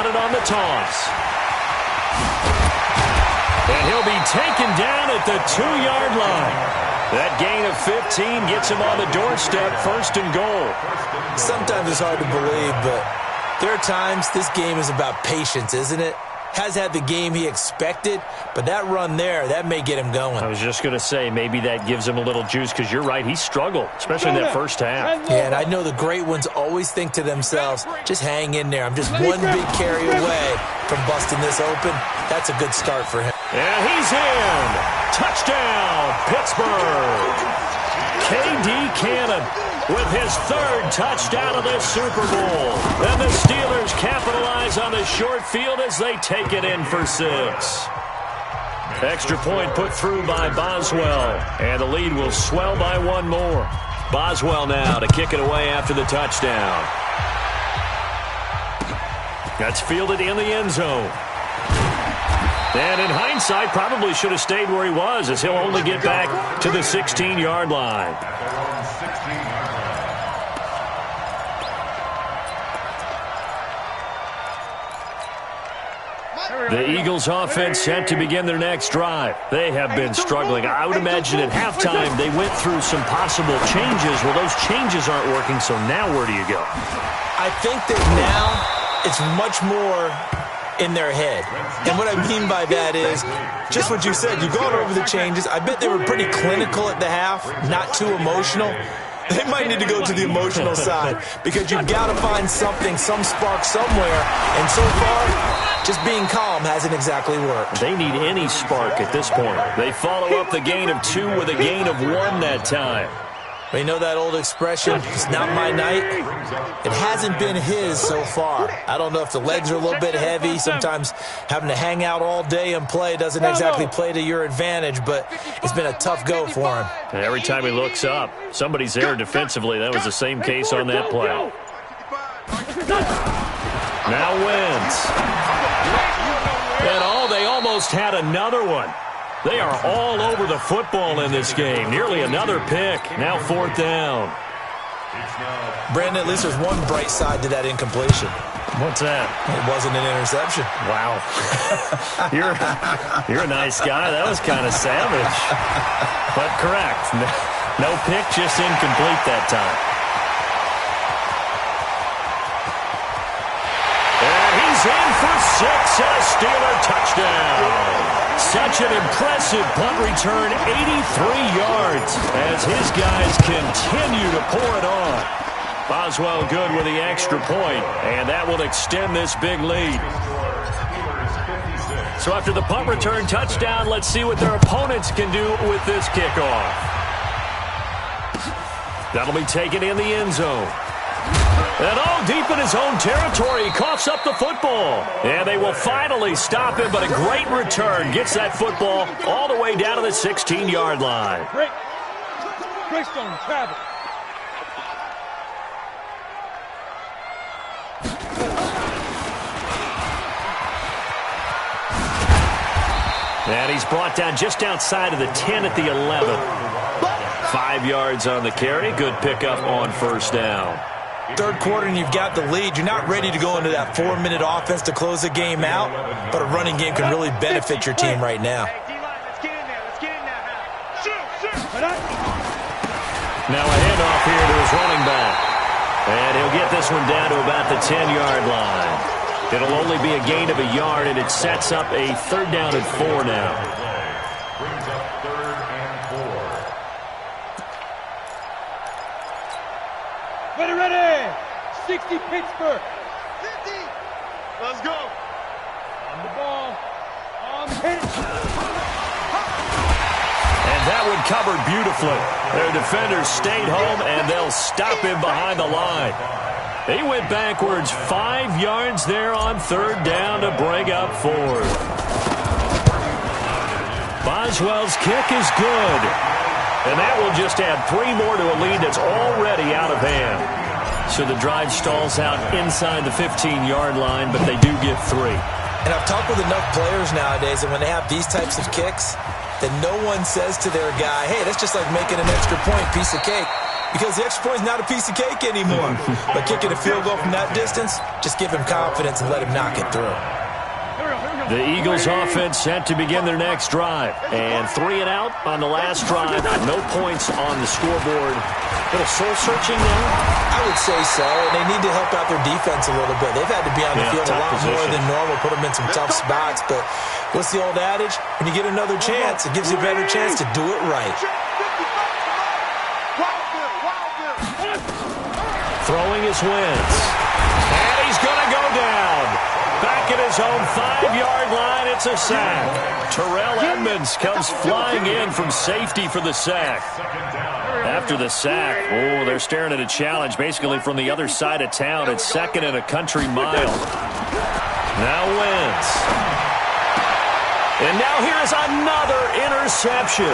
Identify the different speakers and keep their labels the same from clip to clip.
Speaker 1: got it on the toss. And he'll be taken down at the 2-yard line. That gain of 15 gets him on the doorstep, 1st and goal.
Speaker 2: Sometimes it's hard to believe, but there are times this game is about patience, isn't it? Has had the game he expected, but that run there, that may get him going.
Speaker 1: I was just going to say, maybe that gives him a little juice, because you're right, he struggled, especially in that first half.
Speaker 2: Yeah, and I know the great ones always think to themselves, just hang in there. I'm just one big carry away from busting this open. That's a good start for him.
Speaker 1: And he's in. Touchdown, Pittsburgh. KD Cannon with his 3rd touchdown of this Super Bowl. And the Steelers capitalize on the short field as they take it in for 6. Extra point put through by Boswell. And the lead will swell by 1 more. Boswell now to kick it away after the touchdown. That's fielded in the end zone. And in hindsight, probably should have stayed where he was, as he'll only get back to the 16-yard line. The Eagles offense set to begin their next drive. They have been struggling. I would imagine at halftime they went through some possible changes. Well, those changes aren't working, so now where do you go?
Speaker 2: I think that now it's much more in their head. And what I mean by that is just what you said. You've gone over the changes. I bet they were pretty clinical at the half, not too emotional. They might need to go to the emotional side, because you've got to find something, some spark somewhere. And so far, just being calm hasn't exactly worked.
Speaker 1: They need any spark at this point. They follow up the gain of 2 with a gain of 1 that time.
Speaker 2: But you know that old expression, it's not my night? It hasn't been his so far. I don't know if the legs are a little bit heavy. Sometimes having to hang out all day and play doesn't exactly play to your advantage, but it's been a tough go for him.
Speaker 1: And every time he looks up, somebody's there defensively. That was the same case on that play. Now Wentz. And they almost had another one. They are all over the football in this game. Nearly another pick. Now 4th down.
Speaker 2: Brandon, at least there's one bright side to that incompletion.
Speaker 1: What's that?
Speaker 2: It wasn't an interception.
Speaker 1: Wow. You're a nice guy. That was kind of savage. But correct. No pick, just incomplete that time. And he's in for 6 and a Steeler touchdown. Such an impressive punt return, 83 yards, as his guys continue to pour it on. Boswell good with the extra point, and that will extend this big lead. So after the punt return touchdown, let's see what their opponents can do with this kickoff. That'll be taken in the end zone. And deep in his own territory, he coughs up the football. And they will finally stop him, but a great return gets that football all the way down to the 16-yard line.
Speaker 3: Great stone, travel.
Speaker 1: And he's brought down just outside of the 10 at the 11. 5 yards on the carry. Good pickup on 1st down.
Speaker 2: Third quarter and you've got the lead. You're not ready to go into that 4-minute offense to close the game out, but a running game can really benefit your team right now.
Speaker 1: Now a handoff here to his running back. And he'll get this one down to about the 10-yard line. It'll only be a gain of a yard, and it sets up a 3rd down and 4 now.
Speaker 4: Brings up 3rd and 4.
Speaker 3: Ready. 60 Pittsburgh.
Speaker 4: 50. Let's go.
Speaker 3: On the ball. On the hit.
Speaker 1: And that one covered beautifully. Their defenders stayed home, and they'll stop him behind the line. He went backwards 5 yards there on 3rd down to bring up 4th. Boswell's kick is good. And that will just add 3 more to a lead that's already out of hand. So the drive stalls out inside the 15-yard line, but they do get 3.
Speaker 2: And I've talked with enough players nowadays, and when they have these types of kicks, that no one says to their guy, hey, that's just like making an extra point, piece of cake. because the extra point is not a piece of cake anymore. But kicking a field goal from that distance, just give him confidence and let him knock it through.
Speaker 1: The Eagles offense set to begin their next drive. And 3 and out on the last drive. No points on the scoreboard. A little soul-searching now?
Speaker 2: I would say so. And they need to help out their defense a little bit. They've had to be on the field a lot more than normal, put them in some tough spots. But what's the old adage? When you get another chance, it gives you a better chance to do it right.
Speaker 1: Throwing his Wentz. And he's going to go down. Back at his own 5-yard line, it's a sack. Terrell Edmonds comes flying in from safety for the sack. After the sack, oh, they're staring at a challenge basically from the other side of town. It's 2nd and a country mile. Now Wentz. And now here's another interception.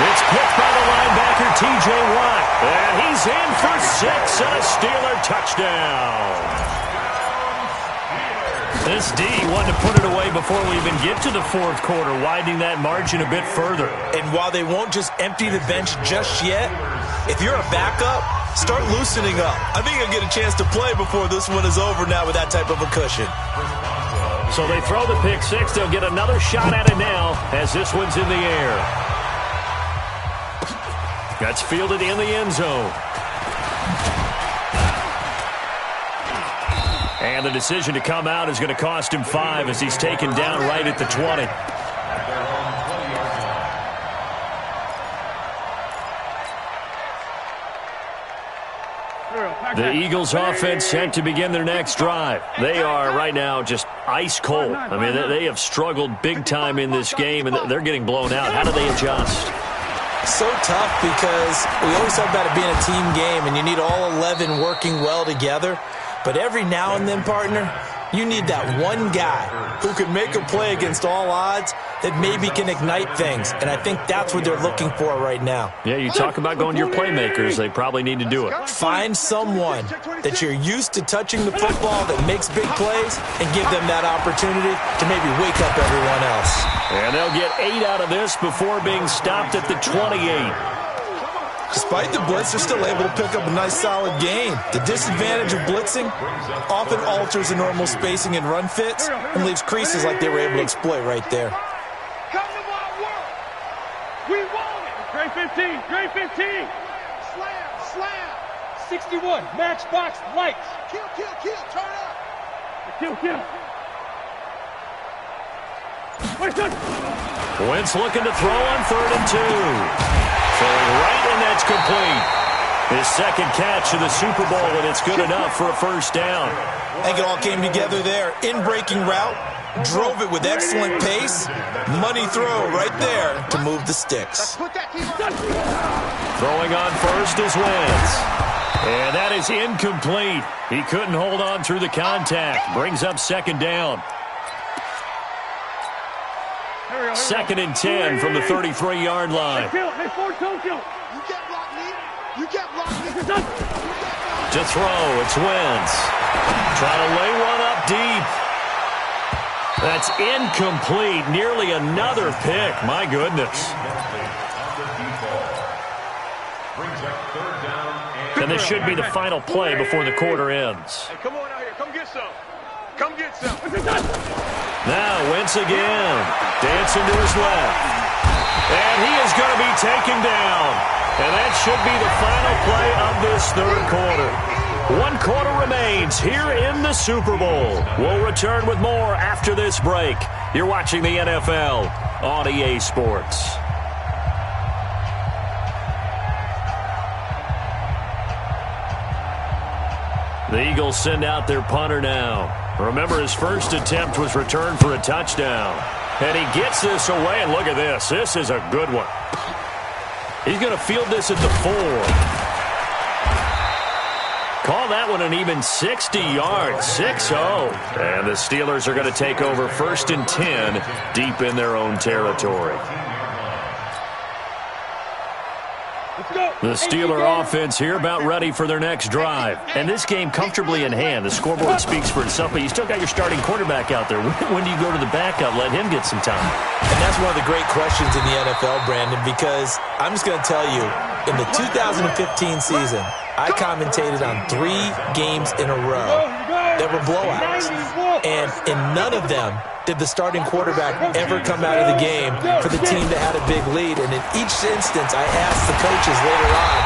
Speaker 1: It's picked by the linebacker, T.J. Watt. And he's in for 6 and a Steeler touchdown. This D wanted to put it away before we even get to the 4th quarter, widening that margin a bit further.
Speaker 2: And while they won't just empty the bench just yet, if you're a backup, start loosening up. I think you'll get a chance to play before this one is over now with that type of a cushion.
Speaker 1: So they throw the pick 6. They'll get another shot at it now as this one's in the air. That's fielded in the end zone. And the decision to come out is going to cost him 5 as he's taken down right at the 20. The Eagles offense set to begin their next drive. They are right now just ice cold. I mean, they have struggled big time in this game, and they're getting blown out. How do they adjust?
Speaker 2: So tough because we always talk about it being a team game, and you need all 11 working well together. But every now and then, partner, you need that one guy who can make a play against all odds that maybe can ignite things. And I think that's what they're looking for right now.
Speaker 1: Yeah, you talk about going to your playmakers. They probably need to do it.
Speaker 2: Find someone that you're used to touching the football that makes big plays and give them that opportunity to maybe wake up everyone else.
Speaker 1: And they'll get 8 out of this before being stopped at the 28.
Speaker 2: Despite the blitz, they're still able to pick up a nice, solid gain. The disadvantage of blitzing often alters the normal spacing and run fits and leaves creases like they were able to exploit right there.
Speaker 3: Come to my work. We want it. Gray 15. Gray 15. Slam. 61. Matchbox lights. Kill. Turn up. Kill.
Speaker 1: Wentz looking to throw on 3rd and 2. Throwing right, and that's complete. His 2nd catch of the Super Bowl, and it's good enough for a 1st down.
Speaker 2: I think it all came together there. In-breaking route, drove it with excellent pace. Money throw right there to move the sticks.
Speaker 1: Throwing on 1st is Wentz. And that is incomplete. He couldn't hold on through the contact. Brings up 2nd down. 2nd and 10 from the 33-yard line. To throw, it's Wentz. Trying to lay one up deep. That's incomplete. Nearly another pick. My goodness. And this should be the final play before the quarter ends.
Speaker 4: Hey, come on out here. Come get some. Come get some.
Speaker 1: Now Wentz again. Dancing to his left. And he is going to be taken down. And that should be the final play of this 3rd quarter. 1 quarter remains here in the Super Bowl. We'll return with more after this break. You're watching the NFL on EA Sports. The Eagles send out their punter now. Remember, his first attempt was returned for a touchdown. And he gets this away, and look at this. This is a good one. He's going to field this at the 4. Call that one an even 60 yards, 6-0. And the Steelers are going to take over 1st and 10 deep in their own territory. The Steeler offense here about ready for their next drive. And this game comfortably in hand. The scoreboard speaks for itself, but you still got your starting quarterback out there. When do you go to the backup? Let him get some time.
Speaker 2: And that's one of the great questions in the NFL, Brandon, because I'm just going to tell you, in the 2015 season, I commentated on 3 games in a row that were blowouts. And in none of them did the starting quarterback ever come out of the game for the team that had a big lead. And in each instance, I asked the coaches later on,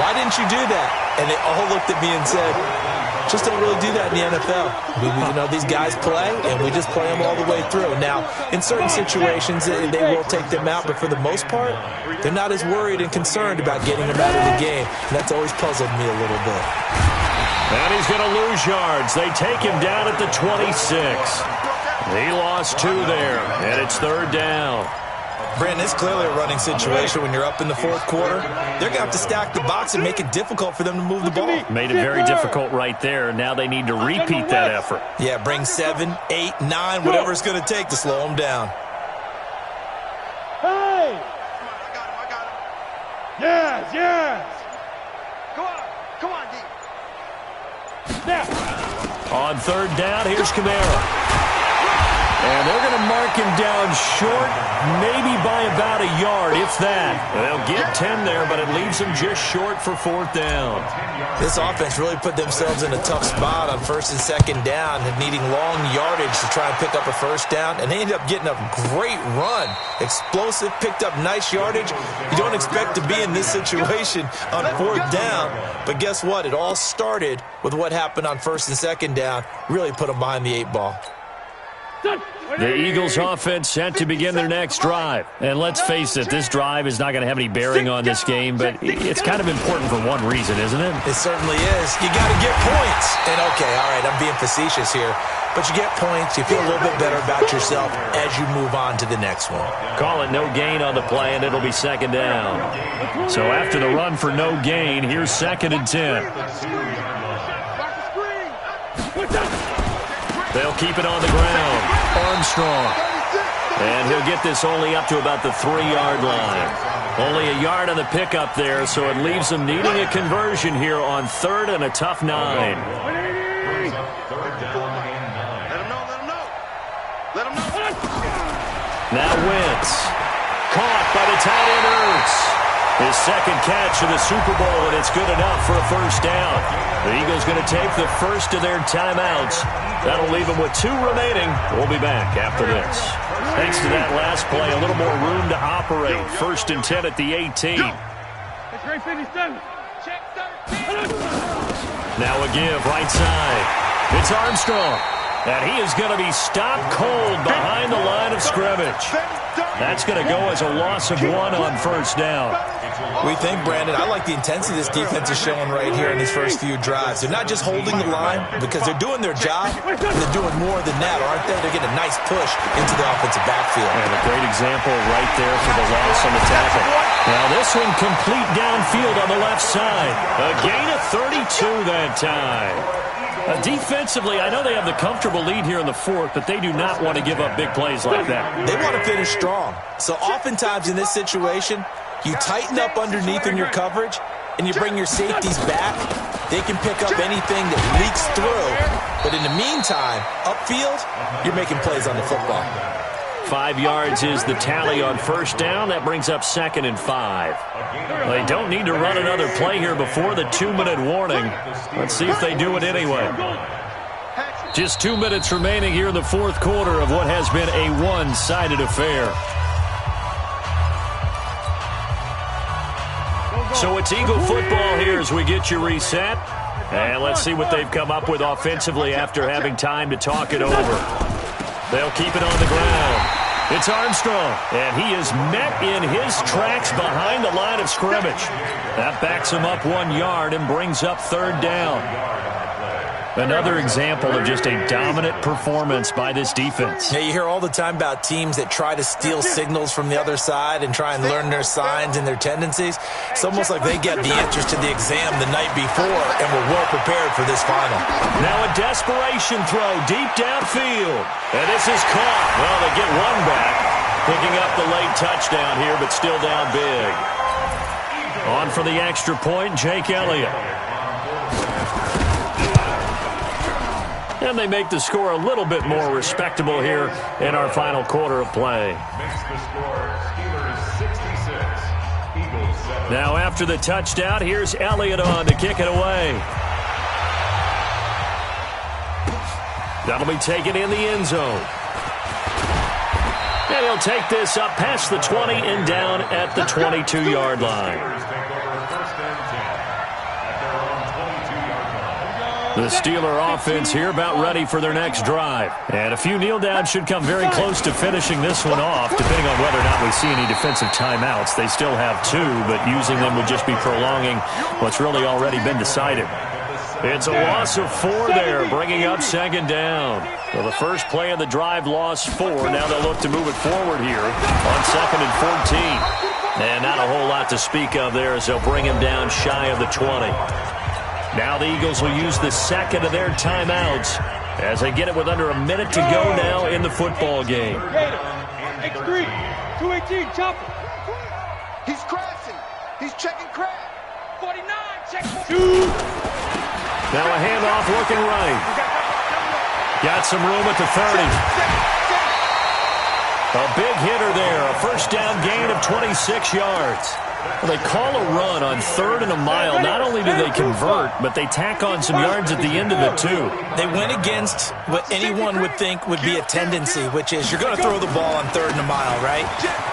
Speaker 2: why didn't you do that? And they all looked at me and said, just don't really do that in the NFL. These guys play, and we just play them all the way through. Now, in certain situations, they will take them out, but for the most part, they're not as worried and concerned about getting them out of the game. And that's always puzzled me a little bit.
Speaker 1: And he's going to lose yards. They take him down at the 26. He lost 2 there, and it's 3rd down.
Speaker 2: Brandon, it's clearly a running situation when you're up in the 4th quarter. They're going to have to stack the box and make it difficult for them to move the ball.
Speaker 1: Made it very difficult right there. Now they need to repeat that effort.
Speaker 2: Yeah, bring 7, 8, 9, whatever it's going to take to slow them down.
Speaker 3: Hey! I got him. Yes! Come on, D. Snap.
Speaker 1: On 3rd down, here's Kamara. And they're going to mark him down short, maybe by about a yard, if that. They'll get 10 there, but it leaves them just short for 4th down.
Speaker 2: This offense really put themselves in a tough spot on 1st and 2nd down, needing long yardage to try and pick up a 1st down, and they ended up getting a great run. Explosive, picked up nice yardage. You don't expect to be in this situation on 4th down, but guess what? It all started with what happened on 1st and 2nd down. Really put them behind the 8 ball.
Speaker 1: The Eagles offense set to begin their next drive. And let's face it, this drive is not going to have any bearing on this game, but it's kind of important for one reason, isn't it?
Speaker 2: It certainly is. You got to get points. And okay, all right, I'm being facetious here, but you get points, you feel a little bit better about yourself as you move on to the next one.
Speaker 1: Call it no gain on the play, and it'll be 2nd down. So after the run for no gain, here's 2nd and 10. They'll keep it on the ground. Armstrong. And he'll get this only up to about the 3-yard line. Only a yard on the pickup there, so it leaves them needing a conversion here on 3rd and a tough 9.
Speaker 4: Let him know.
Speaker 1: Now Wentz. Caught by the tight end Ertz. His 2nd catch of the Super Bowl, and it's good enough for a 1st down. The Eagles going to take the first of their timeouts. That'll leave them with 2 remaining. We'll be back after this. Thanks to that last play, a little more room to operate. 1st and 10 at the 18. Now a give, right side. It's Armstrong. And he is going to be stopped cold behind the line of scrimmage. That's going to go as a loss of 1 on 1st down.
Speaker 2: We think, Brandon, I like the intensity this defense is showing right here in these first few drives. They're not just holding the line because they're doing their job. They're doing more than that, aren't they? They're getting a nice push into the offensive backfield.
Speaker 1: And a great example right there for the loss on the tackle. Now this one complete downfield on the left side. A gain of 32 that time. Defensively, I know they have the comfortable lead here in the 4th, but they do not want to give up big plays like that.
Speaker 2: They want to finish strong. So oftentimes in this situation, you tighten up underneath in your coverage, and you bring your safeties back. They can pick up anything that leaks through. But in the meantime, upfield, you're making plays on the football.
Speaker 1: 5 yards is the tally on 1st down. That brings up 2nd and 5. They don't need to run another play here before the 2-minute warning. Let's see if they do it anyway. Just 2 minutes remaining here in the 4th quarter of what has been a one-sided affair. So it's Eagle football here as we get you reset. And let's see what they've come up with offensively after having time to talk it over. They'll keep it on the ground. It's Armstrong, and he is met in his tracks behind the line of scrimmage. That backs him up 1 yard and brings up 3rd down. Another example of just a dominant performance by this defense.
Speaker 2: Yeah, you hear all the time about teams that try to steal signals from the other side and try and learn their signs and their tendencies. It's almost like they get the answers to the exam the night before and were well prepared for this final.
Speaker 1: Now a desperation throw deep downfield. And this is caught. Well, they get one back, picking up the late touchdown here, but still down big. On for the extra point, Jake Elliott. And they make the score a little bit more respectable here in our final quarter of play. Now after the touchdown, here's Elliott on to kick it away. That'll be taken in the end zone. And he'll take this up past the 20 and down at the 22-yard line. The Steeler offense here about ready for their next drive. And a few kneel downs should come very close to finishing this one off, depending on whether or not we see any defensive timeouts. They still have 2, but using them would just be prolonging what's really already been decided. It's a loss of 4 there, bringing up second down. Well, the first play of the drive lost 4. Now they'll look to move it forward here on 2nd and 14. And not a whole lot to speak of there as they'll bring him down shy of the 20. Now the Eagles will use the second of their timeouts as they get it with under a minute to go now in the football game.
Speaker 3: X3, 218, chopper.
Speaker 4: He's crashing. He's checking crash.
Speaker 3: 49, check.
Speaker 1: Now a handoff looking right. Got some room at the 30. A big hitter there. A first down gain of 26 yards. Well, they call a run on 3rd and a mile. Not only do they convert, but they tack on some yards at the end of it, too.
Speaker 2: They went against what anyone would think would be a tendency, which is you're going to throw the ball on 3rd and a mile, right?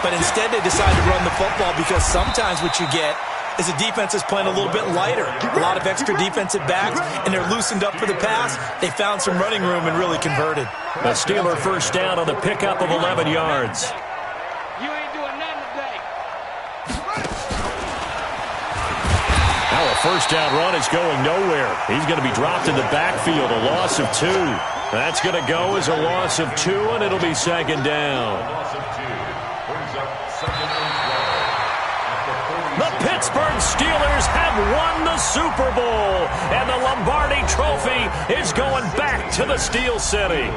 Speaker 2: But instead they decide to run the football because sometimes what you get is the defense is playing a little bit lighter. A lot of extra defensive backs, and they're loosened up for the pass. They found some running room and really converted.
Speaker 1: A Steeler first down on the pickup of 11 yards.
Speaker 3: You ain't doing nothing today.
Speaker 1: Now a first down run is going nowhere. He's going to be dropped in the backfield, a loss of 2. That's going to go as a loss of 2, and it'll be second down. The Pittsburgh Steelers have won the Super Bowl, and the Lombardi Trophy is going back to the Steel City.